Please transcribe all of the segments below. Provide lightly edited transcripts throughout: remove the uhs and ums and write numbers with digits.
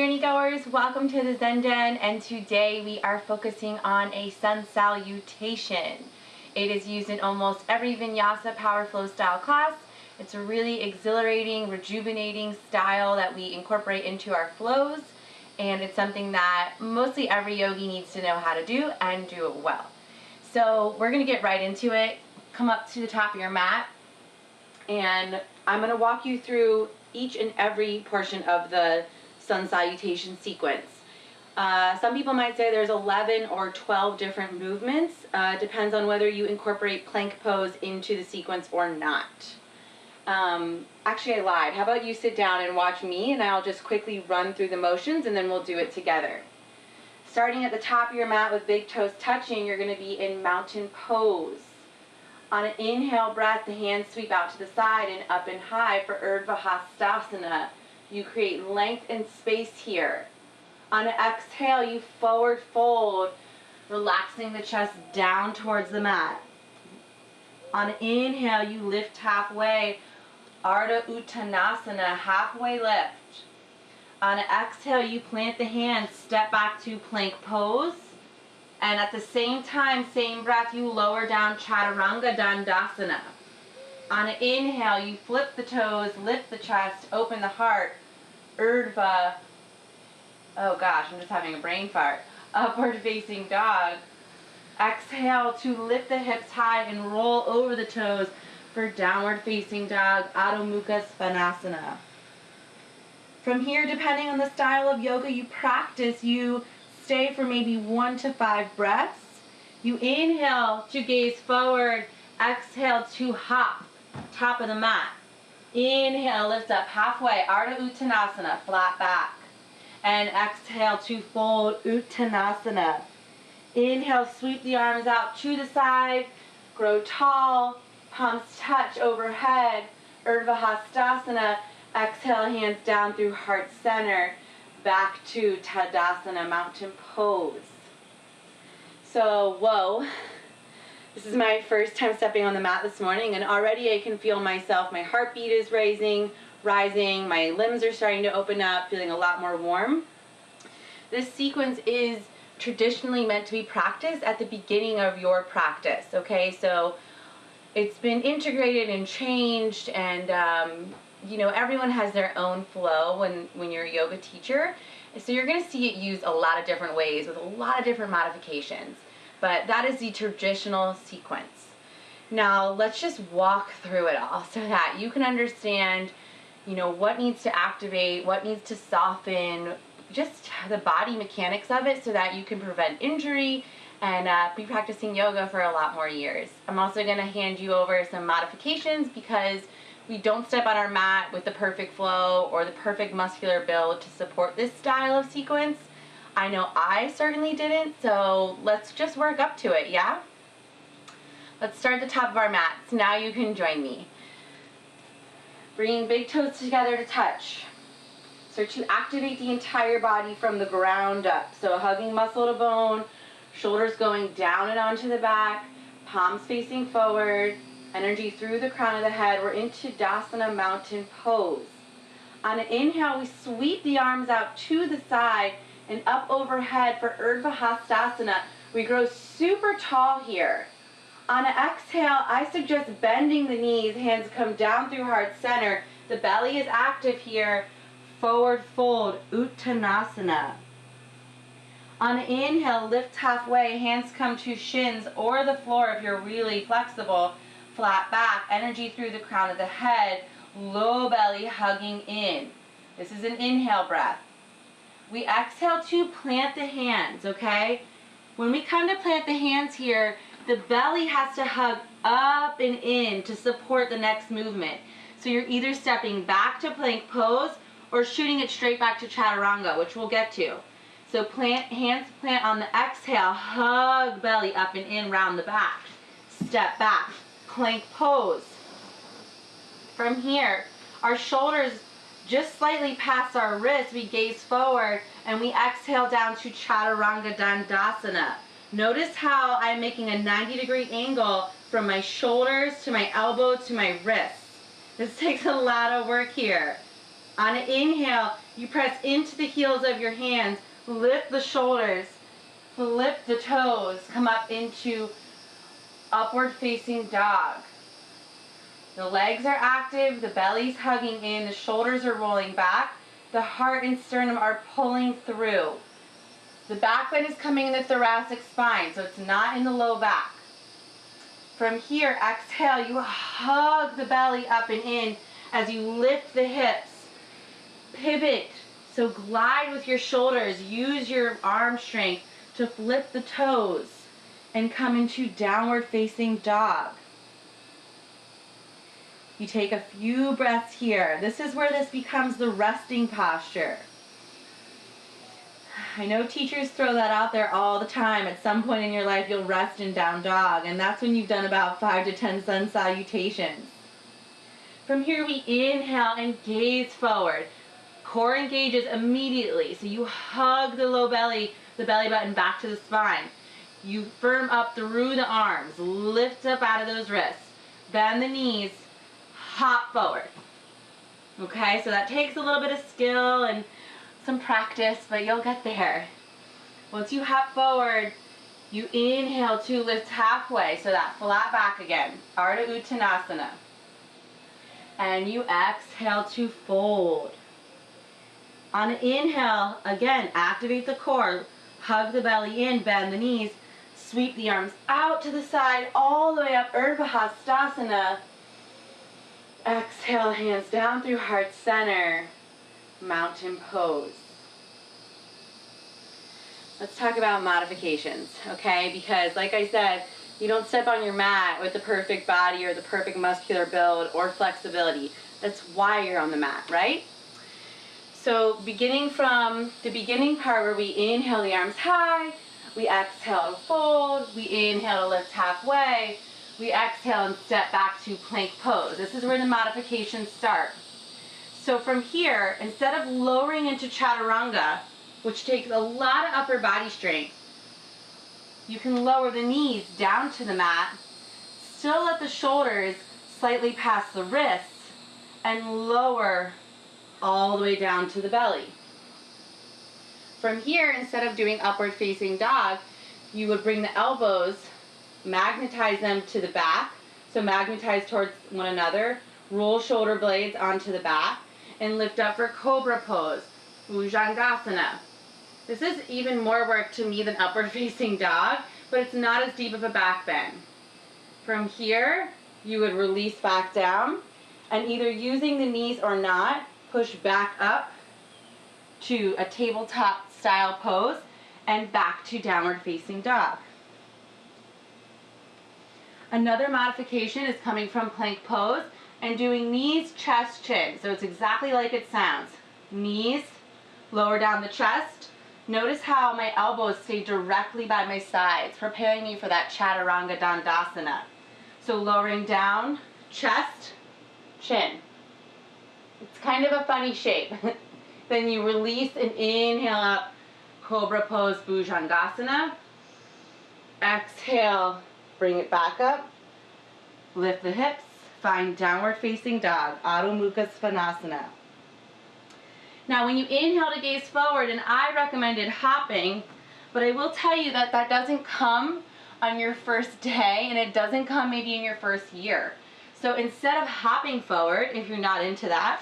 journey goers, welcome to the Zen Den, and today we are focusing on a sun salutation. It is used in almost every vinyasa power flow style class. It's a really exhilarating, rejuvenating style that we incorporate into our flows, and it's something that mostly every yogi needs to know how to do and do it well. So we're going to get right into it. Come up to the top of your mat, and I'm going to walk you through each and every portion of the sun salutation sequence. Some people might say there's 11 or 12 different movements. Depends on whether you incorporate plank pose into the sequence or not. Actually, I lied. How about you sit down and watch me, and I'll just quickly run through the motions, and then we'll do it together. Starting at the top of your mat with big toes touching, you're going to be in mountain pose. On an inhale breath, the hands sweep out to the side and up and high for 𝗬𝗏 You create length and space here. On an exhale, you forward fold, relaxing the chest down towards the mat. On an inhale, you lift halfway, Ardha Uttanasana, halfway lift. On an exhale, you plant the hands, step back to plank pose. And at the same time, same breath, you lower down Chaturanga Dandasana. On an inhale, you flip the toes, lift the chest, open the heart, 𝗬𝗏𝗏, oh gosh, I'm just having a brain fart, upward facing dog. Exhale to lift the hips high and roll over the toes for downward facing dog, Adho Mukha Svanasana. From here, depending on the style of yoga you practice, you stay for maybe 1 to 5 breaths. You inhale to gaze forward, exhale to hop, top of the mat. Inhale, lift up halfway, Ardha Uttanasana, flat back. And exhale to fold, Uttanasana. Inhale, sweep the arms out to the side, grow tall, palms touch overhead, 𝗬𝗏𝗏. Exhale, hands down through heart center, back to Tadasana, mountain pose. So, whoa, this is my first time stepping on the mat this morning, and already I can feel myself, my heartbeat is rising, my limbs are starting to open up, feeling a lot more warm. This sequence is traditionally meant to be practiced at the beginning of your practice, okay? So it's been integrated and changed, and you know, everyone has their own flow when you're a yoga teacher. So you're going to see it used a lot of different ways with a lot of different modifications. But that is the traditional sequence. Now let's just walk through it all so that you can understand, you know, what needs to activate, what needs to soften, just the body mechanics of it so that you can prevent injury and be practicing yoga for a lot more years. I'm also going to hand you over some modifications because we don't step on our mat with the perfect flow or the perfect muscular build to support this style of sequence. I know I certainly didn't, so let's just work up to it, yeah? Let's start at the top of our mats. Now you can join me. Bringing big toes together to touch. Start to activate the entire body from the ground up. So hugging muscle to bone, shoulders going down and onto the back, palms facing forward, energy through the crown of the head. We're into Tadasana, mountain pose. On an inhale, we sweep the arms out to the side and up overhead for 𝗬𝗏𝗏. We grow super tall here. On an exhale, I suggest bending the knees, hands come down through heart center. The belly is active here. Forward fold, Uttanasana. On an inhale, lift halfway, hands come to shins or the floor if you're really flexible. Flat back, energy through the crown of the head, low belly hugging in. This is an inhale breath. We exhale to plant the hands, okay? When we come to plant the hands here, the belly has to hug up and in to support the next movement. So you're either stepping back to plank pose or shooting it straight back to Chaturanga, which we'll get to. So hands plant on the exhale, hug belly up and in, round the back. Step back, plank pose. From here, our shoulders just slightly past our wrists, we gaze forward and we exhale down to Chaturanga Dandasana. Notice how I'm making a 90-degree angle from my shoulders to my elbow to my wrists. This takes a lot of work here. On an inhale, you press into the heels of your hands, lift the shoulders, flip the toes, come up into upward facing dog. The legs are active, the belly's hugging in, the shoulders are rolling back, the heart and sternum are pulling through. The back bend is coming in the thoracic spine, so it's not in the low back. From here, exhale, you hug the belly up and in as you lift the hips. Pivot, so glide with your shoulders, use your arm strength to flip the toes and come into downward facing dog. You take a few breaths here. This is where this becomes the resting posture. I know teachers throw that out there all the time. At some point in your life, you'll rest in down dog, and that's when you've done about 5 to 10 sun salutations. From here, we inhale and gaze forward. Core engages immediately, so you hug the low belly, the belly button back to the spine. You firm up through the arms, lift up out of those wrists, bend the knees, hop forward. Okay, so that takes a little bit of skill and some practice, but you'll get there. Once you hop forward, you inhale to lift halfway, so that flat back again, Ardha Uttanasana. And you exhale to fold. On an inhale, again, activate the core, hug the belly in, bend the knees, sweep the arms out to the side, all the way up, Urdhva Hastasana. Exhale, hands down through heart center, mountain pose. Let's talk about modifications, okay? Because like I said, you don't step on your mat with the perfect body or the perfect muscular build or flexibility. That's why you're on the mat, right? So beginning from the beginning part where we inhale the arms high, we exhale to fold, we inhale to lift halfway, we exhale and step back to plank pose. This is where the modifications start. So from here, instead of lowering into Chaturanga, which takes a lot of upper body strength, you can lower the knees down to the mat, still let the shoulders slightly past the wrists, and lower all the way down to the belly. From here, instead of doing upward facing dog, you would bring the elbows, magnetize them to the back, so magnetize towards one another, roll shoulder blades onto the back, and lift up for Cobra pose, Bhujangasana. This is even more work to me than upward facing dog, but it's not as deep of a back bend. From here, you would release back down, and either using the knees or not, push back up to a tabletop style pose and back to downward facing dog. Another modification is coming from plank pose and doing knees, chest, chin. So it's exactly like it sounds. Knees, lower down the chest. Notice how my elbows stay directly by my sides, preparing me for that Chaturanga Dandasana. So lowering down, chest, chin. It's kind of a funny shape. Then you release and inhale up, Cobra pose, Bhujangasana. Exhale, bring it back up. Lift the hips, find downward facing dog, Adho Mukha Svanasana. Now when you inhale to gaze forward, and I recommended hopping, but I will tell you that that doesn't come on your first day, and it doesn't come maybe in your first year. So instead of hopping forward, if you're not into that,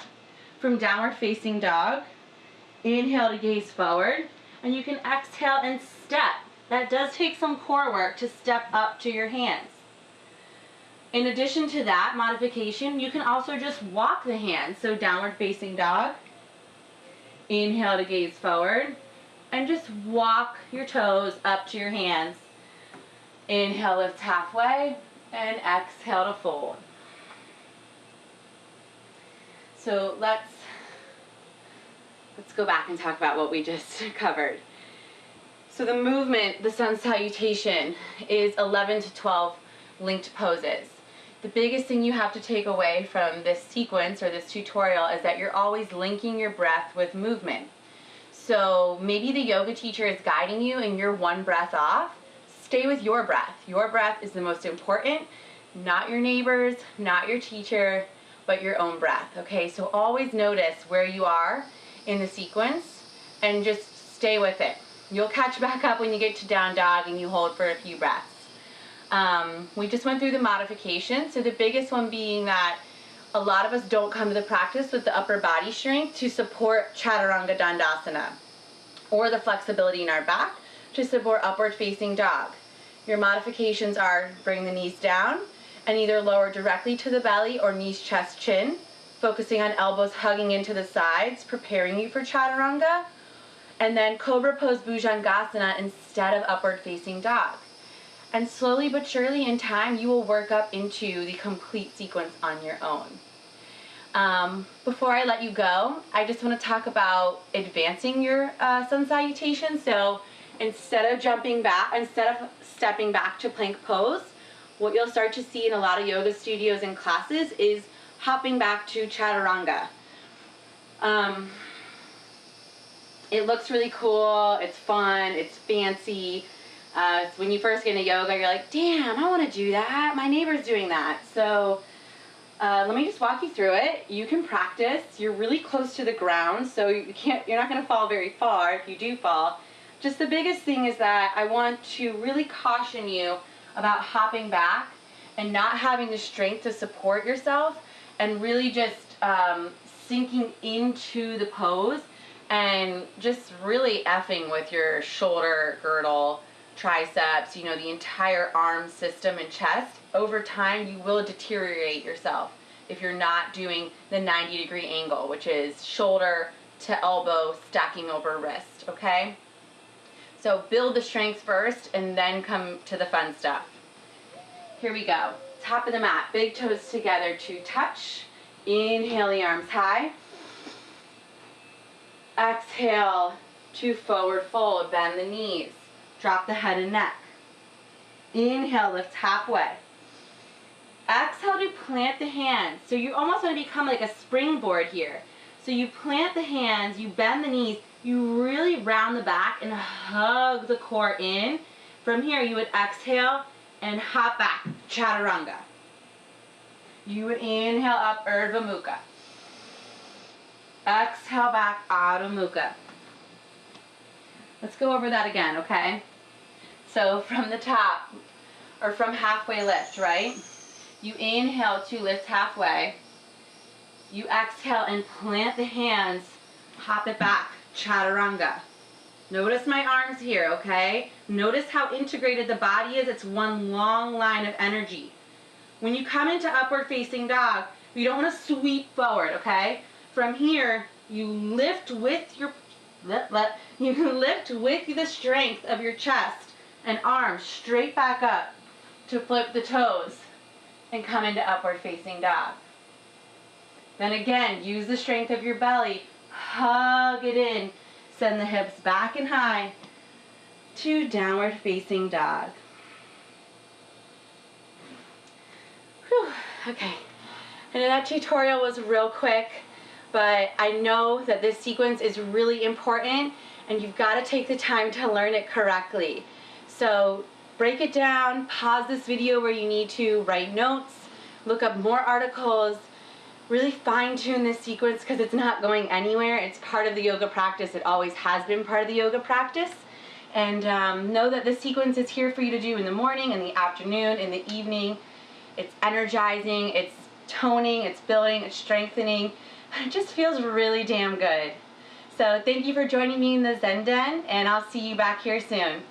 from downward facing dog, inhale to gaze forward, and you can exhale and step. That does take some core work to step up to your hands. In addition to that modification, you can also just walk the hands. So downward facing dog, inhale to gaze forward, and just walk your toes up to your hands. Inhale, lift halfway, and exhale to fold. So let's go back and talk about what we just covered. So the movement, the sun salutation, is 11 to 12 linked poses. The biggest thing you have to take away from this sequence or this tutorial is that you're always linking your breath with movement. So maybe the yoga teacher is guiding you and you're one breath off. Stay with your breath. Your breath is the most important, not your neighbor's, not your teacher. but your own breath, okay? So always notice where you are in the sequence and just stay with it. You'll catch back up when you get to down dog and you hold for a few breaths. We just went through the modifications, so the biggest one being that a lot of us don't come to the practice with the upper body strength to support Chaturanga Dandasana or the flexibility in our back to support upward facing dog. Your modifications are bring the knees down and either lower directly to the belly or knees, chest, chin, focusing on elbows hugging into the sides, preparing you for Chaturanga, and then Cobra pose Bhujangasana instead of upward facing dog. And slowly but surely in time, you will work up into the complete sequence on your own. Before I let you go, I just want to talk about advancing your sun salutation. So instead of stepping back to plank pose, what you'll start to see in a lot of yoga studios and classes is hopping back to Chaturanga. It looks really cool, it's fun, it's fancy. When you first get into yoga, you're like, damn, I want to do that. My neighbor's doing that. So let me just walk you through it. You can practice. You're really close to the ground, so you're not going to fall very far if you do fall. Just the biggest thing is that I want to really caution you about hopping back and not having the strength to support yourself and really just sinking into the pose and just really effing with your shoulder girdle, triceps, you know, the entire arm system and chest. Over time, you will deteriorate yourself if you're not doing the 90-degree angle, which is shoulder to elbow stacking over wrist, okay? So build the strength first and then come to the fun stuff. Here we go. Top of the mat, big toes together to touch. Inhale the arms high. Exhale to forward fold, bend the knees. Drop the head and neck. Inhale, lift halfway. Exhale to plant the hands. So you almost want to become like a springboard here. So you plant the hands, you bend the knees, you really round the back and hug the core in. From here, you would exhale and hop back, Chaturanga. You would inhale up, Urdhva Mukha. Exhale back, Adho Mukha. Let's go over that again, okay? So from the top, or from halfway lift, right? You inhale to lift halfway. You exhale and plant the hands, hop it back, Chaturanga. Notice my arms here, okay? Notice how integrated the body is. It's one long line of energy. When you come into upward facing dog, you don't want to sweep forward, okay? From here, you lift with your you lift with the strength of your chest and arms straight back up to flip the toes and come into upward facing dog. Then again, use the strength of your belly, hug it in, send the hips back and high to downward facing dog. Whew, okay, I know that tutorial was real quick, but I know that this sequence is really important and you've got to take the time to learn it correctly. So break it down, pause this video where you need to, write notes, look up more articles, really fine-tune this sequence because it's not going anywhere. It's part of the yoga practice. It always has been part of the yoga practice. And know that this sequence is here for you to do in the morning, in the afternoon, in the evening. It's energizing, it's toning, it's building, it's strengthening. It just feels really damn good. So thank you for joining me in the Zen Den, and I'll see you back here soon.